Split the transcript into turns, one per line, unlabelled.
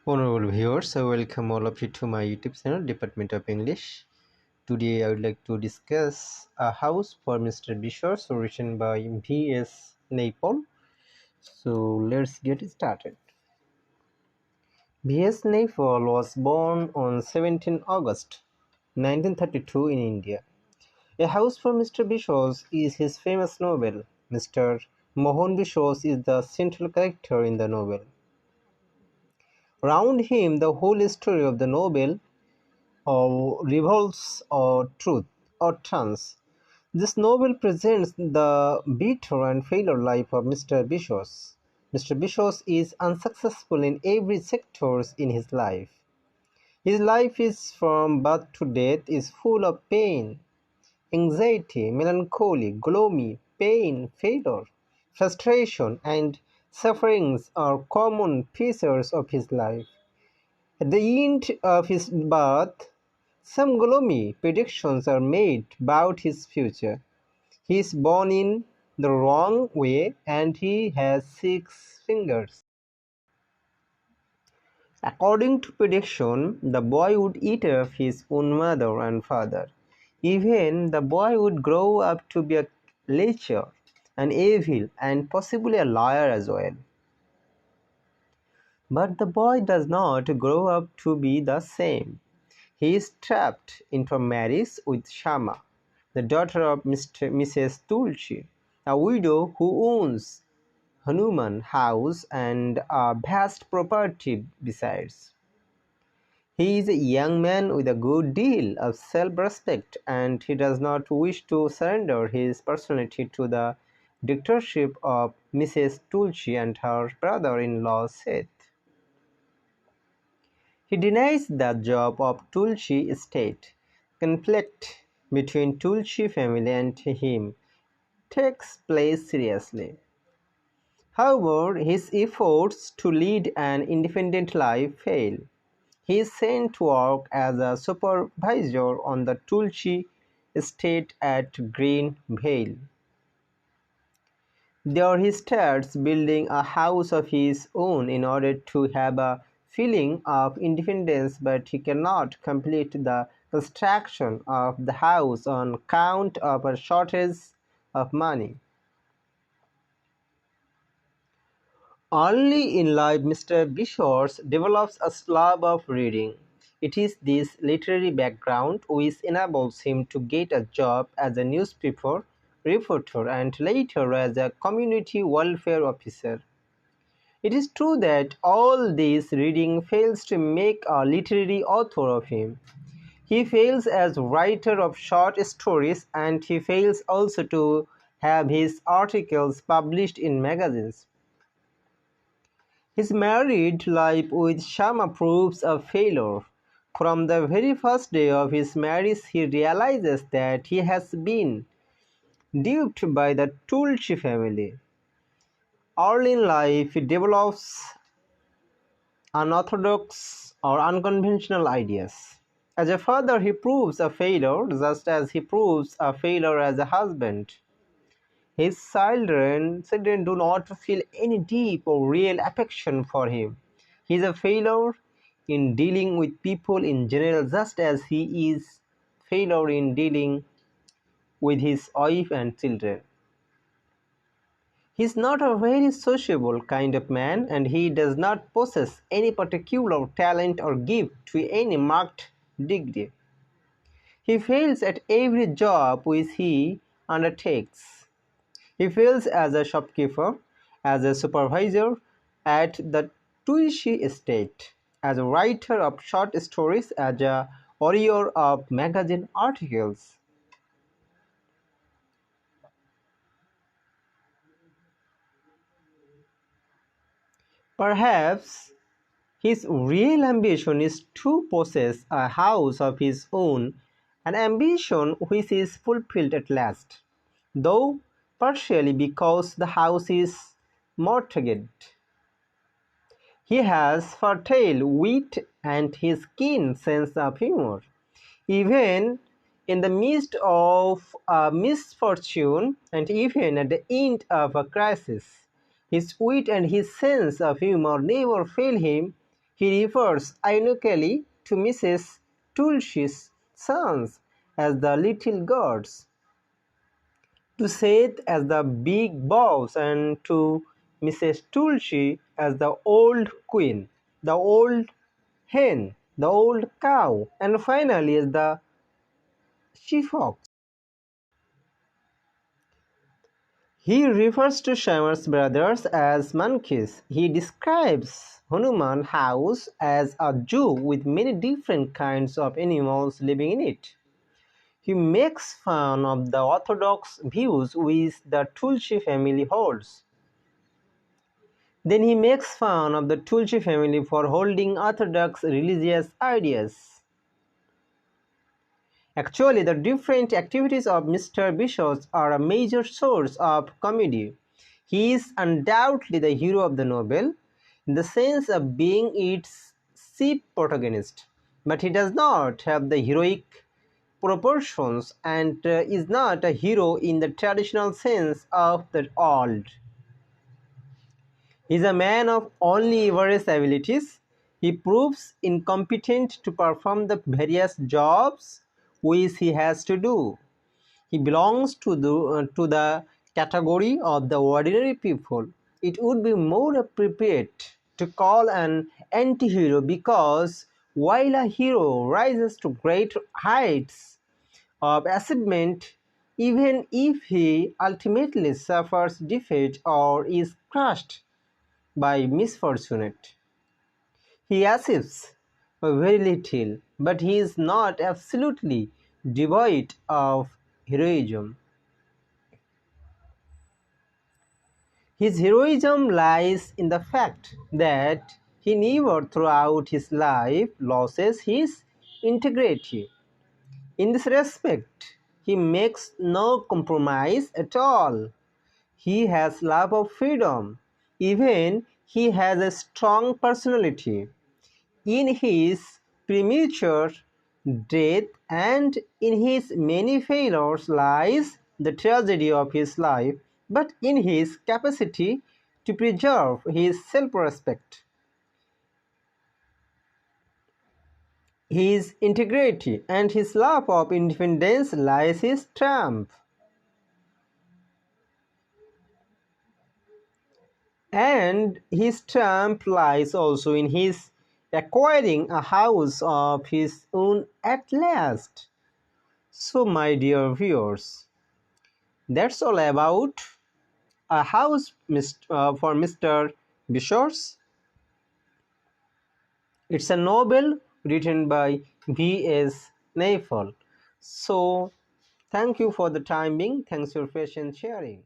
Honorable viewers, I welcome all of you to my YouTube channel, Department of English. Today I would like to discuss A House for Mr. Biswas, written by V.S. Naipaul. So let's get started. V.S. Naipaul was born on 17 August 1932 in India. A House for Mr. Biswas is his famous novel. Mr. Mohan Biswas is the central character in the novel. Around him, the whole story of the novel revolves or truth or chance. This novel presents the bitter and failure life of Mr. Biswas. Mr. Biswas is unsuccessful in every sector in his life. His life is from birth to death is full of pain, anxiety, melancholy, gloomy, pain, failure, frustration, and sufferings are common features of his life. At the end of his birth, some gloomy predictions are made about his future. He is born in the wrong way and he has 6 fingers. According to prediction, the boy would eat up his own mother and father. Even the boy would grow up to be a lecher, an evil, and possibly a liar as well. But the boy does not grow up to be the same. He is trapped into marriage with Shama, the daughter of Mrs. Tulsi, a widow who owns Hanuman house and a vast property besides. He is a young man with a good deal of self-respect and he does not wish to surrender his personality to the dictatorship of Mrs. Tulsi and her brother-in-law Seth. He denies the job of Tulsi estate. Conflict between Tulsi family and him takes place seriously. However, his efforts to lead an independent life fail. He is sent to work as a supervisor on the Tulsi estate at Green Vale. There he starts building a house of his own in order to have a feeling of independence, but he cannot complete the construction of the house on account of a shortage of money. Early in life, Mr. Biswas develops a love of reading. It is this literary background which enables him to get a job as a newspaper reporter and later as a community welfare officer. It is true that all this reading fails to make a literary author of him. He fails as writer of short stories and he fails also to have his articles published in magazines. His married life with Shama proves a failure. From the very first day of his marriage, he realizes that he has been duped by the Tulsi family. Early in life, he develops unorthodox or unconventional ideas. As a father, he proves a failure just as he proves a failure as a husband. His children do not feel any deep or real affection for him. He is a failure in dealing with people in general just as he is failure in dealing with his wife and children. He is not a very sociable kind of man and he does not possess any particular talent or gift to any marked degree. He fails at every job which he undertakes. He fails as a shopkeeper, as a supervisor at the Tulsi estate, as a writer of short stories, as a author of magazine articles. Perhaps his real ambition is to possess a house of his own, an ambition which is fulfilled at last, though partially because the house is mortgaged. He has fertile wit and his keen sense of humor. Even in the midst of a misfortune and even at the end of a crisis, his wit and his sense of humor never fail him. He refers ironically to Mrs. Tulsi's sons as the little gods, to Seth as the big boss, and to Mrs. Tulsi as the old queen, the old hen, the old cow, and finally as the she-fox. He refers to Shyam's brothers as monkeys. He describes Hanuman house as a zoo with many different kinds of animals living in it. He makes fun of the orthodox views which the Tulsi family holds. Then he makes fun of the Tulsi family for holding orthodox religious ideas. Actually, the different activities of Mr. Biswas are a major source of comedy. He is undoubtedly the hero of the novel, in the sense of being its chief protagonist. But he does not have the heroic proportions and is not a hero in the traditional sense of the old. He is a man of only average abilities. He proves incompetent to perform the various jobs which he has to do. He belongs to the category of the ordinary people. It would be more appropriate to call an anti-hero, because while a hero rises to great heights of achievement, even if he ultimately suffers defeat or is crushed by misfortune, he achieves very little, but he is not absolutely devoid of heroism. His heroism lies in the fact that he never throughout his life loses his integrity. In this respect, he makes no compromise at all. He has love of freedom. Even he has a strong personality. In his premature death and in his many failures lies the tragedy of his life, but in his capacity to preserve his self-respect, his integrity, and his love of independence lies his triumph. And his triumph lies also in his acquiring a house of his own at last. So, my dear viewers, that's all about A House for Mr. Biswas. It's a novel written by V.S. Naipaul. So, thank you for the time being. Thanks for your patient sharing.